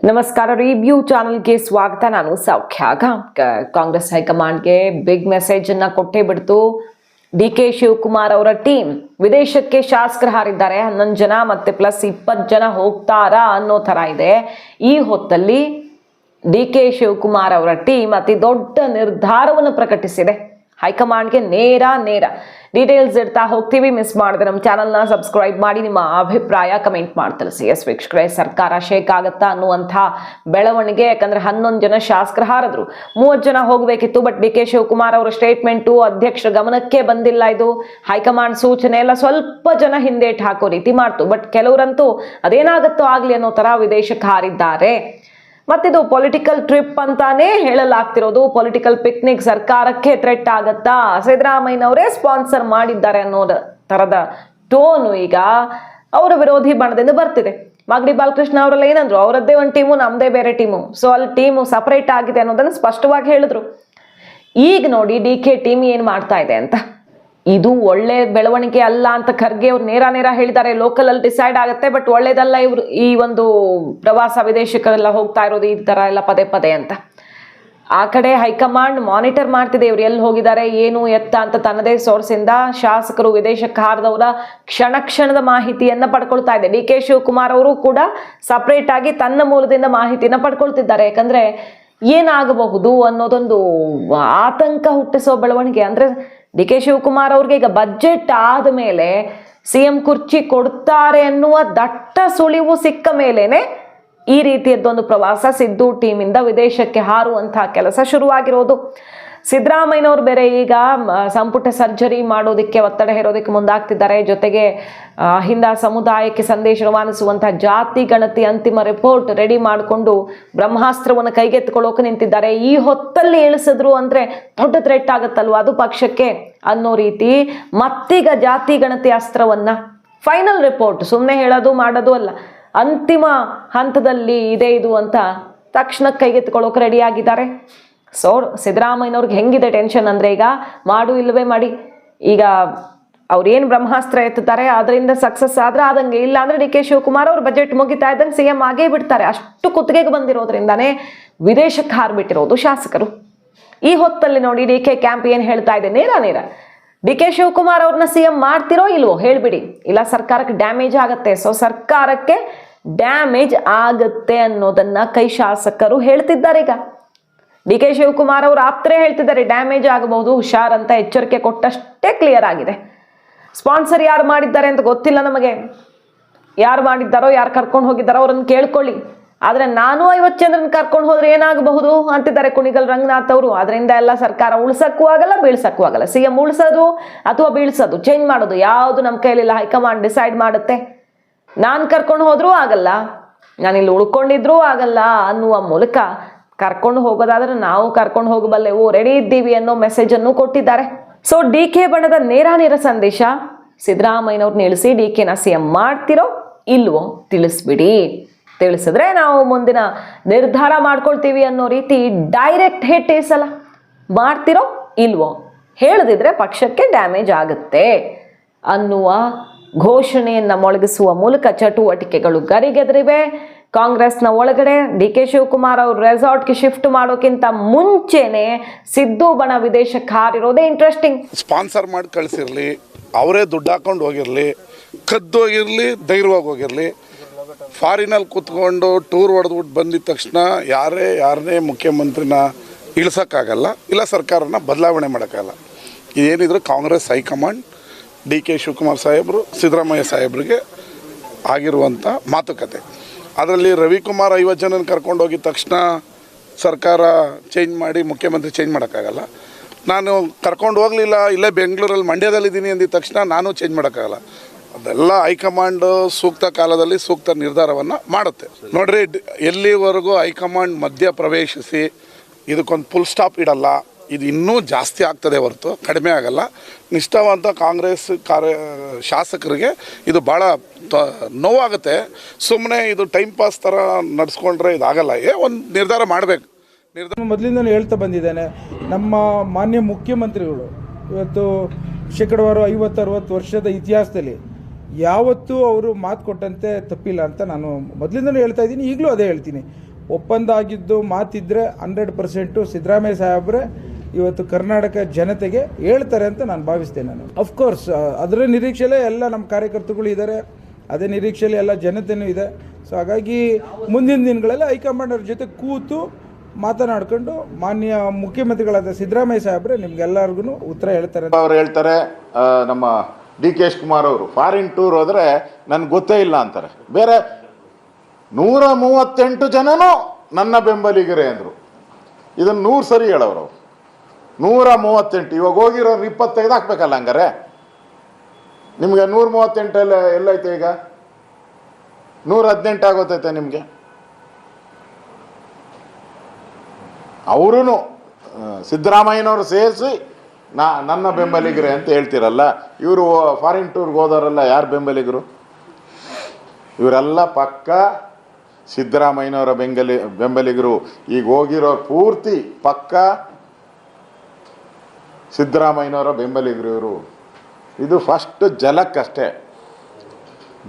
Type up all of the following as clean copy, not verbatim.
ನಮಸ್ಕಾರ. ರಿವ್ಯೂ ಚಾನಲ್ಗೆ ಸ್ವಾಗತ. ನಾನು ಸೌಖ್ಯ. ಕಾಂಗ್ರೆಸ್ ಹೈಕಮಾಂಡ್ಗೆ ಬಿಗ್ ಮೆಸೇಜ್ ಅನ್ನ ಕೊಟ್ಟೇ ಬಿಡ್ತು. DK ಶಿವಕುಮಾರ್ ಅವರ ಟೀಮ್ ವಿದೇಶಕ್ಕೆ ಶಾಸಕರು ಹಾರಿದ್ದಾರೆ. 11 ಜನ ಮತ್ತೆ ಪ್ಲಸ್ 20 ಜನ ಹೋಗ್ತಾರಾ ಅನ್ನೋ ತರ ಇದೆ. ಈ ಹೊತ್ತಲ್ಲಿ DK ಶಿವಕುಮಾರ್ ಅವರ ಟೀಮ್ ಅತಿ ದೊಡ್ಡ ನಿರ್ಧಾರವನ್ನು ಪ್ರಕಟಿಸಿದೆ. ಹೈಕಮಾಂಡ್ಗೆ ನೇರ ಡೀಟೇಲ್ಸ್ ಇಡ್ತಾ ಹೋಗ್ತೀವಿ. ಮಿಸ್ ಮಾಡಿದ್ರೆ ನಮ್ಮ ಚಾನಲ್ನ ಸಬ್ಸ್ಕ್ರೈಬ್ ಮಾಡಿ, ನಿಮ್ಮ ಅಭಿಪ್ರಾಯ ಕಮೆಂಟ್ ಮಾಡಿ ತಿಳಿಸಿ. ಎಸ್ ವೀಕ್ಷಕರೇ, ಸರ್ಕಾರ ಶೇಕ್ ಆಗತ್ತಾ ಅನ್ನುವಂಥ ಬೆಳವಣಿಗೆ. ಯಾಕಂದ್ರೆ 11 ಜನ ಶಾಸಕರು ಹಾರಿದ್ರು, 30 ಜನ ಹೋಗಬೇಕಿತ್ತು. ಬಟ್ DK ಶಿವಕುಮಾರ್ ಅವರ ಸ್ಟೇಟ್ಮೆಂಟು ಅಧ್ಯಕ್ಷರ ಗಮನಕ್ಕೆ ಬಂದಿಲ್ಲ. ಇದು ಹೈಕಮಾಂಡ್ ಸೂಚನೆ ಎಲ್ಲ ಸ್ವಲ್ಪ ಜನ ಹಿಂದೇಟ್ ಹಾಕೋ ರೀತಿ ಮಾಡ್ತು. ಬಟ್ ಕೆಲವರಂತೂ ಅದೇನಾಗತ್ತೋ ಆಗ್ಲಿ ಅನ್ನೋ ತರ ವಿದೇಶಕ್ಕೆ ಹಾರಿದ್ದಾರೆ. ಮತ್ತಿದು ಪೊಲಿಟಿಕಲ್ ಟ್ರಿಪ್ ಅಂತಾನೆ ಹೇಳಲಾಗ್ತಿರೋದು. ಪೊಲಿಟಿಕಲ್ ಪಿಕ್ನಿಕ್ ಸರ್ಕಾರಕ್ಕೆ ಥ್ರೆಟ್ ಆಗತ್ತಾ, ಸಿದ್ದರಾಮಯ್ಯನವರೇ ಸ್ಪಾನ್ಸರ್ ಮಾಡಿದ್ದಾರೆ ಅನ್ನೋ ತರದ ಟೋನು ಈಗ ಅವರ ವಿರೋಧಿ ಬಣದಿಂದ ಬರ್ತಿದೆ. ಮಾಗಡಿ ಬಾಲಕೃಷ್ಣ ಅವರೆಲ್ಲ ಏನಂದ್ರು, ಅವರದ್ದೇ ಒಂದು ಟೀಮು, ನಮ್ದೇ ಬೇರೆ ಟೀಮು, ಸೊ ಅಲ್ಲಿ ಟೀಮು ಸಪರೇಟ್ ಆಗಿದೆ ಅನ್ನೋದನ್ನ ಸ್ಪಷ್ಟವಾಗಿ ಹೇಳಿದ್ರು. ಈಗ ನೋಡಿ DK ಟೀಮ್ ಏನ್ ಮಾಡ್ತಾ ಇದೆ ಅಂತ. ಇದು ಒಳ್ಳೆ ಬೆಳವಣಿಗೆ ಅಲ್ಲ ಅಂತ ಖರ್ಗೆ ಅವ್ರು ನೇರ ಹೇಳಿದ್ದಾರೆ. ಲೋಕಲ್ ಅಲ್ಲಿ ಡಿಸೈಡ್ ಆಗುತ್ತೆ, ಬಟ್ ಒಳ್ಳೇದಲ್ಲ ಇವ್ರು ಈ ಒಂದು ಪ್ರವಾಸ, ವಿದೇಶಕ್ಕೆಲ್ಲ ಹೋಗ್ತಾ ಇರೋದು ಈ ತರ ಎಲ್ಲ ಪದೇ ಅಂತ. ಆ ಕಡೆ ಹೈಕಮಾಂಡ್ ಮಾನಿಟರ್ ಮಾಡ್ತಿದೆ, ಇವ್ರು ಎಲ್ಲಿ ಹೋಗಿದ್ದಾರೆ ಏನು ಎತ್ತ ಅಂತ ತನ್ನದೇ ಸೋರ್ಸ್ ಇಂದ ಶಾಸಕರು ವಿದೇಶಕ್ಕೆ ಹಾರದವರ ಕ್ಷಣದ ಮಾಹಿತಿಯನ್ನ ಪಡ್ಕೊಳ್ತಾ ಇದೆ. DK ಶಿವಕುಮಾರ್ ಅವರು ಕೂಡ ಸಪರೇಟ್ ಆಗಿ ತನ್ನ ಮೂಲದಿಂದ ಮಾಹಿತಿಯನ್ನ ಪಡ್ಕೊಳ್ತಿದ್ದಾರೆ. ಯಾಕಂದ್ರೆ ಏನಾಗಬಹುದು ಅನ್ನೋದೊಂದು ಆತಂಕ ಹುಟ್ಟಿಸೋ ಬೆಳವಣಿಗೆ. ಅಂದ್ರೆ DK ಶಿವಕುಮಾರ್ ಅವ್ರಿಗೆ ಈಗ ಬಜೆಟ್ ಆದ ಮೇಲೆ CM ಕುರ್ಚಿ ಕೊಡ್ತಾರೆ ಅನ್ನುವ ದಟ್ಟ ಸುಳಿವು ಸಿಕ್ಕ ಮೇಲೇನೆ ಈ ರೀತಿಯದ್ದೊಂದು ಪ್ರವಾಸ, ಸಿದ್ದು ಟೀಮಿಂದ ವಿದೇಶಕ್ಕೆ ಹಾರುವಂತಹ ಕೆಲಸ ಶುರುವಾಗಿರೋದು. ಸಿದ್ದರಾಮಯ್ಯನವ್ರು ಬೇರೆ ಈಗ ಸಂಪುಟ ಸರ್ಜರಿ ಮಾಡೋದಕ್ಕೆ ಒತ್ತಡ ಹೇರೋದಕ್ಕೆ ಮುಂದಾಗ್ತಿದ್ದಾರೆ. ಜೊತೆಗೆ ಅಹಿಂದ ಸಮುದಾಯಕ್ಕೆ ಸಂದೇಶ ರವಾನಿಸುವಂತಹ ಜಾತಿ ಗಣತಿ ಅಂತಿಮ ರಿಪೋರ್ಟ್ ರೆಡಿ ಮಾಡಿಕೊಂಡು ಬ್ರಹ್ಮಾಸ್ತ್ರವನ್ನು ಕೈಗೆತ್ತಿಕೊಳ್ಳೋಕೆ ನಿಂತಿದ್ದಾರೆ. ಈ ಹೊತ್ತಲ್ಲಿ ಇಳಿಸಿದ್ರು ಅಂದ್ರೆ ದೊಡ್ಡ ಥ್ರೆಟ್ ಆಗುತ್ತಲ್ವ ಅದು ಪಕ್ಷಕ್ಕೆ ಅನ್ನೋ ರೀತಿ ಮತ್ತೀಗ ಜಾತಿ ಗಣತಿ ಅಸ್ತ್ರವನ್ನ, ಫೈನಲ್ ರಿಪೋರ್ಟ್ ಸುಮ್ಮನೆ ಹೇಳೋದು ಮಾಡೋದು ಅಲ್ಲ, ಅಂತಿಮ ಹಂತದಲ್ಲಿ ಇದೆ ಇದು ಅಂತ ತಕ್ಷಣ ಕೈಗೆತ್ತಿಕೊಳ್ಳೋಕೆ ರೆಡಿ ಆಗಿದ್ದಾರೆ. ಸೊ ಸಿದ್ದರಾಮಯ್ಯನವ್ರಿಗೆ ಹೆಂಗಿದೆ ಟೆನ್ಷನ್ ಅಂದ್ರೆ, ಈಗ ಮಾಡು ಇಲ್ಲವೇ ಮಾಡಿ. ಈಗ ಅವ್ರೇನು ಬ್ರಹ್ಮಾಸ್ತ್ರ ಎತ್ತುತ್ತಾರೆ ಅದರಿಂದ ಸಕ್ಸಸ್ ಆದ್ರೆ ಆದಂಗೆ, ಇಲ್ಲ ಅಂದ್ರೆ DK ಶಿವಕುಮಾರ್ ಅವ್ರ ಬಜೆಟ್ ಮುಗಿತಾ ಇದ್ದಂಗೆ CM ಆಗೇ ಬಿಡ್ತಾರೆ. ಅಷ್ಟು ಕುತ್ತಿಗೆಗೆ ಬಂದಿರೋದ್ರಿಂದಾನೇ ವಿದೇಶಕ್ಕೆ ಹಾರ್ಬಿಟ್ಟಿರೋದು ಶಾಸಕರು. ಈ ಹೊತ್ತಲ್ಲಿ ನೋಡಿ DK ಕ್ಯಾಂಪ್ ಏನ್ ಹೇಳ್ತಾ ಇದೆ, ನೇರ DK ಶಿವಕುಮಾರ್ ಅವ್ರನ್ನ CM ಮಾಡ್ತಿರೋ ಇಲ್ವೋ ಹೇಳ್ಬಿಡಿ, ಇಲ್ಲ ಸರ್ಕಾರಕ್ಕೆ ಡ್ಯಾಮೇಜ್ ಆಗತ್ತೆ. ಸೊ ಸರ್ಕಾರಕ್ಕೆ ಡ್ಯಾಮೇಜ್ ಆಗತ್ತೆ ಅನ್ನೋದನ್ನ ಕೈ ಶಾಸಕರು ಹೇಳ್ತಿದ್ದಾರೆ. ಈಗ DK ಶಿವಕುಮಾರ್ ಅವರು ಆಪ್ತರೇ ಹೇಳ್ತಿದ್ದಾರೆ ಡ್ಯಾಮೇಜ್ ಆಗಬಹುದು, ಹುಷಾರ್ ಅಂತ ಎಚ್ಚರಿಕೆ ಕೊಟ್ಟಷ್ಟೇ ಕ್ಲಿಯರ್ ಆಗಿದೆ. ಸ್ಪಾನ್ಸರ್ ಯಾರು ಮಾಡಿದ್ದಾರೆ ಅಂತ ಗೊತ್ತಿಲ್ಲ ನಮಗೆ, ಯಾರು ಮಾಡಿದ್ದಾರೋ ಯಾರು ಕರ್ಕೊಂಡು ಹೋಗಿದ್ದಾರೋ ಅವ್ರನ್ನ ಕೇಳ್ಕೊಳ್ಳಿ. ಆದ್ರೆ ನಾನು 50 ಜನರನ್ನ ಕರ್ಕೊಂಡು ಹೋದ್ರೆ ಏನಾಗಬಹುದು ಅಂತಿದ್ದಾರೆ ಕುಣಿಗಲ್ ರಂಗನಾಥ್ ಅವರು. ಅದರಿಂದ ಎಲ್ಲ ಸರ್ಕಾರ ಉಳ್ಸಕ್ಕೂ ಆಗಲ್ಲ ಬೀಳ್ಸಕ್ಕೂ ಆಗಲ್ಲ. CM ಉಳ್ಸೋದು ಅಥವಾ ಬೀಳ್ಸೋದು, ಚೇಂಜ್ ಮಾಡೋದು ಯಾವುದು ನಮ್ಮ ಕೈಲಿಲ್ಲ. ಹೈಕಮಾಂಡ್ ಡಿಸೈಡ್ ಮಾಡುತ್ತೆ. ನಾನು ಕರ್ಕೊಂಡು ಹೋದ್ರೂ ಆಗಲ್ಲ, ನಾನಿಲ್ಲಿ ಉಳ್ಕೊಂಡಿದ್ರೂ ಆಗಲ್ಲ ಅನ್ನುವ ಮೂಲಕ ಕರ್ಕೊಂಡು ಹೋಗೋದಾದ್ರೆ ನಾವು ಕರ್ಕೊಂಡು ಹೋಗಬಲ್ಲೆವು, ರೆಡಿ ಇದ್ದೀವಿ ಅನ್ನೋ ಮೆಸೇಜ್ ಅನ್ನು ಕೊಟ್ಟಿದ್ದಾರೆ. ಸೊ DK ಬಣದ ನೇರ ಸಂದೇಶ, ಸಿದ್ದರಾಮಯ್ಯನವ್ರನ್ನ ಇಳಿಸಿ DKನ CM ಮಾಡ್ತಿರೋ ಇಲ್ವೋ ತಿಳಿಸ್ಬಿಡಿ. ತಿಳಿಸಿದ್ರೆ ನಾವು ಮುಂದಿನ ನಿರ್ಧಾರ ಮಾಡ್ಕೊಳ್ತೀವಿ ಅನ್ನೋ ರೀತಿ ಡೈರೆಕ್ಟ್ ಹಿಟ್ ಈ ಸಲ. ಮಾಡ್ತಿರೋ ಇಲ್ವೋ ಹೇಳದಿದ್ರೆ ಪಕ್ಷಕ್ಕೆ ಡ್ಯಾಮೇಜ್ ಆಗುತ್ತೆ ಅನ್ನುವ ಘೋಷಣೆಯನ್ನ ಮೊಳಗಿಸುವ ಮೂಲಕ ಚಟುವಟಿಕೆಗಳು ಗರಿಗೆದರಿವೆ. ಕಾಂಗ್ರೆಸ್ನ ಒಳಗಡೆ DK ಶಿವಕುಮಾರ್ ಅವರು ರೆಸಾರ್ಟ್ಗೆ ಶಿಫ್ಟ್ ಮಾಡೋಕ್ಕಿಂತ ಮುಂಚೆನೆ ಸಿದ್ದು ಬಣ ವಿದೇಶಕ್ಕೆ ಹಾರಿರೋದೇ ಇಂಟ್ರೆಸ್ಟಿಂಗ್. ಸ್ಪಾನ್ಸರ್ ಮಾಡಿ ಕಳಿಸಿರ್ಲಿ, ಅವರೇ ದುಡ್ಡು ಹಾಕೊಂಡು ಹೋಗಿರ್ಲಿ, ಕದ್ದೋಗಿರ್ಲಿ, ಧೈರ್ಯವಾಗಿ ಹೋಗಿರ್ಲಿ, ಫಾರಿನಲ್ಲಿ ಕೂತ್ಕೊಂಡು ಟೂರ್ ಹೊಡೆದ್ಬಿಟ್ಟು ಬಂದಿದ ತಕ್ಷಣ ಯಾರನ್ನೇ ಮುಖ್ಯಮಂತ್ರಿನ ಇಳಿಸೋಕ್ಕಾಗಲ್ಲ, ಇಲ್ಲ ಸರ್ಕಾರನ ಬದಲಾವಣೆ ಮಾಡೋಕ್ಕಾಗಲ್ಲ. ಇದೇನಿದ್ರು ಕಾಂಗ್ರೆಸ್ ಹೈಕಮಾಂಡ್ DK ಶಿವಕುಮಾರ್ ಸಾಹೇಬರು ಸಿದ್ದರಾಮಯ್ಯ ಸಾಹೇಬ್ರಿಗೆ ಆಗಿರುವಂಥ ಮಾತುಕತೆ. ಅದರಲ್ಲಿ ರವಿಕುಮಾರ್ 50 ಜನನ ಕರ್ಕೊಂಡು ಹೋಗಿದ ತಕ್ಷಣ ಸರ್ಕಾರ ಚೇಂಜ್ ಮಾಡಿ ಮುಖ್ಯಮಂತ್ರಿ ಚೇಂಜ್ ಮಾಡೋಕ್ಕಾಗಲ್ಲ. ನಾನು ಕರ್ಕೊಂಡು ಹೋಗಲಿಲ್ಲ, ಇಲ್ಲೇ ಬೆಂಗಳೂರಲ್ಲಿ ಮಂಡ್ಯದಲ್ಲಿದ್ದೀನಿ ಅಂದಿದ ತಕ್ಷಣ ನಾನು ಚೇಂಜ್ ಮಾಡೋಕ್ಕಾಗಲ್ಲ. ಅದೆಲ್ಲ ಹೈಕಮಾಂಡ್ ಸೂಕ್ತ ಕಾಲದಲ್ಲಿ ಸೂಕ್ತ ನಿರ್ಧಾರವನ್ನು ಮಾಡುತ್ತೆ. ನೋಡ್ರಿ, ಎಲ್ಲಿವರೆಗೂ ಹೈಕಮಾಂಡ್ ಮಧ್ಯ ಪ್ರವೇಶಿಸಿ ಇದಕ್ಕೊಂದು ಫುಲ್ ಸ್ಟಾಪ್ ಇಡಲ್ಲ, ಇದು ಇನ್ನೂ ಜಾಸ್ತಿ ಆಗ್ತದೆ ಹೊರತು ಕಡಿಮೆ ಆಗಲ್ಲ. ನಿಷ್ಠಾವಂತ ಕಾಂಗ್ರೆಸ್ ಶಾಸಕರಿಗೆ ಇದು ಭಾಳ ನೋವಾಗುತ್ತೆ. ಸುಮ್ಮನೆ ಇದು ಟೈಮ್ ಪಾಸ್ ಥರ ನಡೆಸ್ಕೊಂಡ್ರೆ ಇದಾಗಲ್ಲ. ಒಂದು ನಿರ್ಧಾರ ಮಾಡಬೇಕು. ಮೊದಲಿಂದಲೂ ಹೇಳ್ತಾ ಬಂದಿದ್ದೇನೆ, ನಮ್ಮ ಮಾನ್ಯ ಮುಖ್ಯಮಂತ್ರಿಗಳು ಇವತ್ತು ಶೇಕಡವಾರು 50-60 ವರ್ಷದ ಇತಿಹಾಸದಲ್ಲಿ ಯಾವತ್ತೂ ಅವರು ಮಾತು ಕೊಟ್ಟಂತೆ ತಪ್ಪಿಲ್ಲ ಅಂತ ನಾನು ಮೊದಲಿಂದಲೂ ಹೇಳ್ತಾ ಇದ್ದೀನಿ, ಈಗಲೂ ಅದೇ ಹೇಳ್ತೀನಿ. ಒಪ್ಪಂದ ಆಗಿದ್ದು ಮಾತಿದ್ರೆ 100% ಸಿದ್ದರಾಮಯ್ಯ ಸಾಹೇಬ್ರೆ ಇವತ್ತು ಕರ್ನಾಟಕ ಜನತೆಗೆ ಹೇಳ್ತಾರೆ ಅಂತ ನಾನು ಭಾವಿಸ್ತೇನೆ. ನಾನು ಅಫ್ಕೋರ್ಸ್ ಅದರ ನಿರೀಕ್ಷೆಯಲ್ಲೇ ಎಲ್ಲ ನಮ್ಮ ಕಾರ್ಯಕರ್ತರುಗಳು ಇದ್ದಾರೆ, ಅದೇ ನಿರೀಕ್ಷೆಯಲ್ಲಿ ಎಲ್ಲ ಜನತೆಯೂ ಇದೆ. ಸೊ ಹಾಗಾಗಿ ಮುಂದಿನ ದಿನಗಳಲ್ಲಿ ಹೈಕಮಾಂಡ್ ಅವ್ರ ಜೊತೆ ಕೂತು ಮಾತನಾಡ್ಕೊಂಡು ಮಾನ್ಯ ಮುಖ್ಯಮಂತ್ರಿಗಳಾದ ಸಿದ್ದರಾಮಯ್ಯ ಸಾಹೇಬ್ರೆ ನಿಮ್ಗೆಲ್ಲರಿಗೂ ಉತ್ತರ ಹೇಳ್ತಾರೆ. ಅವ್ರು ಹೇಳ್ತಾರೆ ನಮ್ಮ ಡಿ ಕೆ ಶಿವಕುಮಾರ್ ಅವರು ಫಾರಿನ್ ಟೂರ್ ಹೋದರೆ ನನಗೆ ಗೊತ್ತೇ ಇಲ್ಲ ಅಂತಾರೆ. ಬೇರೆ 138 ಜನನೂ ನನ್ನ ಬೆಂಬಲಿಗರೇ ಅಂದರು. ಇದನ್ನು 100 ಸರಿ ಹೇಳೋರು. 138 ಇವಾಗ ಹೋಗಿರೋರು 25 ಹಾಕ್ಬೇಕಲ್ಲ. ಹಂಗಾರೆ ನಿಮಗೆ 138 ಎಲ್ಲೈತೆ? ಈಗ 118 ಆಗೋತೈತೆ ನಿಮಗೆ. ಅವರೂ ಸಿದ್ದರಾಮಯ್ಯನವರು ಸೇರಿಸಿ ನನ್ನ ಬೆಂಬಲಿಗರೇ ಅಂತ ಹೇಳ್ತಿರಲ್ಲ. ಇವರು ಫಾರಿನ್ ಟೂರ್ಗೆ ಹೋದವರೆಲ್ಲ ಯಾರು ಬೆಂಬಲಿಗರು? ಇವರೆಲ್ಲ ಪಕ್ಕ ಸಿದ್ದರಾಮಯ್ಯನವರ ಬೆಂಬಲಿಗರು. ಈಗ ಹೋಗಿರೋರು ಪೂರ್ತಿ ಪಕ್ಕ ಸಿದ್ದರಾಮಯ್ಯನವರ ಬೆಂಬಲಿಗರು ಇವರು. ಇದು ಫಸ್ಟ್ ಝಲಕ್ ಅಷ್ಟೇ.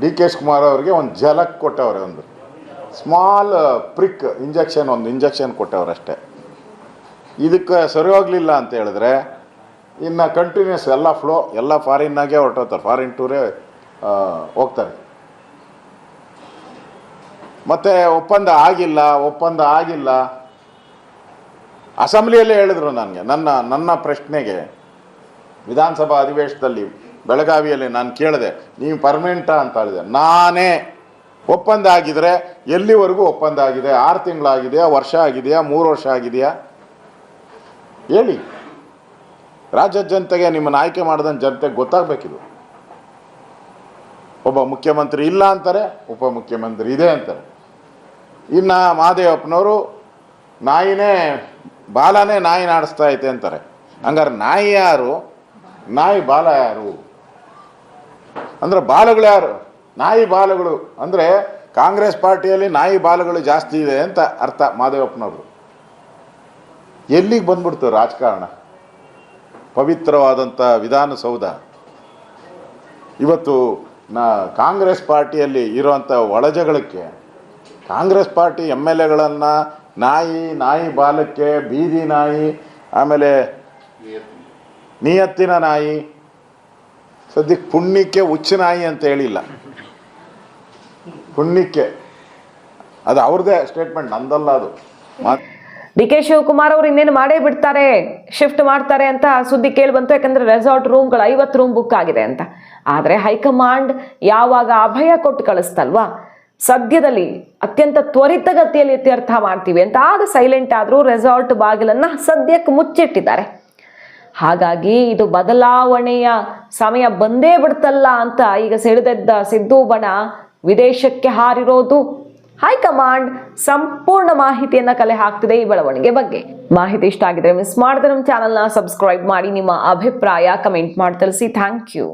ಡಿ ಕೆ ಶಿವಕುಮಾರ್ ಅವ್ರಿಗೆ ಒಂದು ಝಲಕ್ ಕೊಟ್ಟವ್ರೆ, ಒಂದು ಸ್ಮಾಲ್ ಪ್ರಿಕ್ ಇಂಜೆಕ್ಷನ್, ಒಂದು ಇಂಜೆಕ್ಷನ್ ಕೊಟ್ಟವ್ರಷ್ಟೇ. ಇದಕ್ಕೆ ಸರಿ ಹೋಗಲಿಲ್ಲ ಅಂತ ಹೇಳಿದ್ರೆ ಇನ್ನು ಕಂಟಿನ್ಯೂಸ್ ಎಲ್ಲ ಫ್ಲೋ ಎಲ್ಲ ಫಾರಿನ್ನಾಗೆ ಹೊರಟೋಗ್ತಾರೆ, ಫಾರಿನ್ ಟೂರೇ ಹೋಗ್ತಾರೆ. ಮತ್ತು ಒಪ್ಪಂದ ಆಗಿಲ್ಲ ಅಸೆಂಬ್ಲಿಯಲ್ಲೇ ಹೇಳಿದ್ರು ನನಗೆ. ನನ್ನ ಪ್ರಶ್ನೆಗೆ ವಿಧಾನಸಭಾ ಅಧಿವೇಶನದಲ್ಲಿ ಬೆಳಗಾವಿಯಲ್ಲಿ ನಾನು ಕೇಳಿದೆ, ನೀವು ಪರ್ಮನೆಂಟಾ ಅಂತ ಹೇಳಿದೆ. ನಾನೇ ಒಪ್ಪಂದ ಆಗಿದ್ರೆ ಎಲ್ಲಿವರೆಗೂ ಒಪ್ಪಂದ ಆಗಿದೆ? 6 ತಿಂಗಳಾಗಿದೆಯಾ, ವರ್ಷ ಆಗಿದೆಯಾ, 3 ವರ್ಷ ಆಗಿದೆಯಾ ಹೇಳಿ. ರಾಜ್ಯದ ಜನತೆಗೆ, ನಿಮ್ಮನ್ನು ಆಯ್ಕೆ ಮಾಡಿದ ಜನತೆಗೆ ಗೊತ್ತಾಗಬೇಕಿದು. ಒಬ್ಬ ಮುಖ್ಯಮಂತ್ರಿ ಇಲ್ಲ ಅಂತಾರೆ, ಉಪಮುಖ್ಯಮಂತ್ರಿ ಇದೆ ಅಂತಾರೆ. ಇನ್ನು ಮಹದೇವಪ್ಪನವರು ಬಾಲನೇ ನಾಯಿ ಆಡಿಸ್ತಾ ಐತೆ ಅಂತಾರೆ. ಹಂಗಾರೆ ನಾಯಿ ಯಾರು, ನಾಯಿ ಬಾಲ ಯಾರು? ಅಂದರೆ ಬಾಲಗಳು ಯಾರು? ನಾಯಿ ಬಾಲಗಳು ಅಂದರೆ ಕಾಂಗ್ರೆಸ್ ಪಾರ್ಟಿಯಲ್ಲಿ ನಾಯಿ ಬಾಲಗಳು ಜಾಸ್ತಿ ಇದೆ ಅಂತ ಅರ್ಥ. ಮಹದೇವಪ್ಪನವರು ಎಲ್ಲಿಗೆ ಬಂದ್ಬಿಡ್ತು ರಾಜಕಾರಣ? ಪವಿತ್ರವಾದಂಥ ವಿಧಾನಸೌಧ ಇವತ್ತು ಕಾಂಗ್ರೆಸ್ ಪಾರ್ಟಿಯಲ್ಲಿ ಇರುವಂಥ ಒಳಜಗಳಕ್ಕೆ ಕಾಂಗ್ರೆಸ್ ಪಾರ್ಟಿ MLAಗಳನ್ನು ನಾಯಿ ಬಾಲಕ್ಕೆ, ಬೀದಿ ನಾಯಿ, ಆಮೇಲೆ ನಿಯತ್ತಿನ ನಾಯಿ, ಸದ್ಯಕ್ಕೆ ಪುಣ್ಯಕ್ಕೆ ಹುಚ್ಚು ನಾಯಿ ಅಂತ ಹೇಳಿಲ್ಲ. ಪುಣ್ಯಕ್ಕೆ ಅದು ಅವ್ರದ್ದೇ ಸ್ಟೇಟ್ಮೆಂಟ್, ನಂದಲ್ಲ ಅದು. ಡಿ ಕೆ ಶಿವಕುಮಾರ್ ಅವರು ಇನ್ನೇನು ಮಾಡೇ ಬಿಡ್ತಾರೆ, ಶಿಫ್ಟ್ ಮಾಡ್ತಾರೆ ಅಂತ ಸುದ್ದಿ ಕೇಳಿ ಬಂತು. ಯಾಕಂದ್ರೆ ರೆಸಾರ್ಟ್ ರೂಮ್ಗಳು 50 ರೂಮ್ ಬುಕ್ ಆಗಿದೆ ಅಂತ. ಆದರೆ ಹೈಕಮಾಂಡ್ ಯಾವಾಗ ಅಭಯ ಕೊಟ್ಟು ಕಳಿಸ್ತಲ್ವಾ, ಸದ್ಯದಲ್ಲಿ ಅತ್ಯಂತ ತ್ವರಿತಗತಿಯಲ್ಲಿ ಇತ್ಯರ್ಥ ಮಾಡ್ತೀವಿ ಅಂತ ಆಗ ಸೈಲೆಂಟ್ ಆದರೂ ರೆಸಾರ್ಟ್ ಬಾಗಿಲನ್ನು ಸದ್ಯಕ್ಕೆ ಮುಚ್ಚಿಟ್ಟಿದ್ದಾರೆ. ಹಾಗಾಗಿ ಇದು ಬದಲಾವಣೆಯ ಸಮಯ ಬಂದೇ ಬಿಡ್ತಲ್ಲ ಅಂತ ಈಗ ಸಿಡಿದೆದ್ದ ಸಿದ್ದು ಬಣ ವಿದೇಶಕ್ಕೆ ಹಾರಿರೋದು ಹೈಕಮಾಂಡ್ ಸಂಪೂರ್ಣ ಮಾಹಿತಿಯನ್ನ ಕಲೆ ಹಾಕ್ತಿದೆ ಈ ಬೆಳವಣಿಗೆ ಬಗ್ಗೆ. ಮಾಹಿತಿ ಇಷ್ಟ ಆಗಿದ್ರೆ ಮಿಸ್ ಮಾಡಿದ್ರೆ ನಮ್ಮ ಚಾನಲ್ನ ಸಬ್ಸ್ಕ್ರೈಬ್ ಮಾಡಿ, ನಿಮ್ಮ ಅಭಿಪ್ರಾಯ ಕಮೆಂಟ್ ಮಾಡಿ ತಿಳಿಸಿ. Thank you.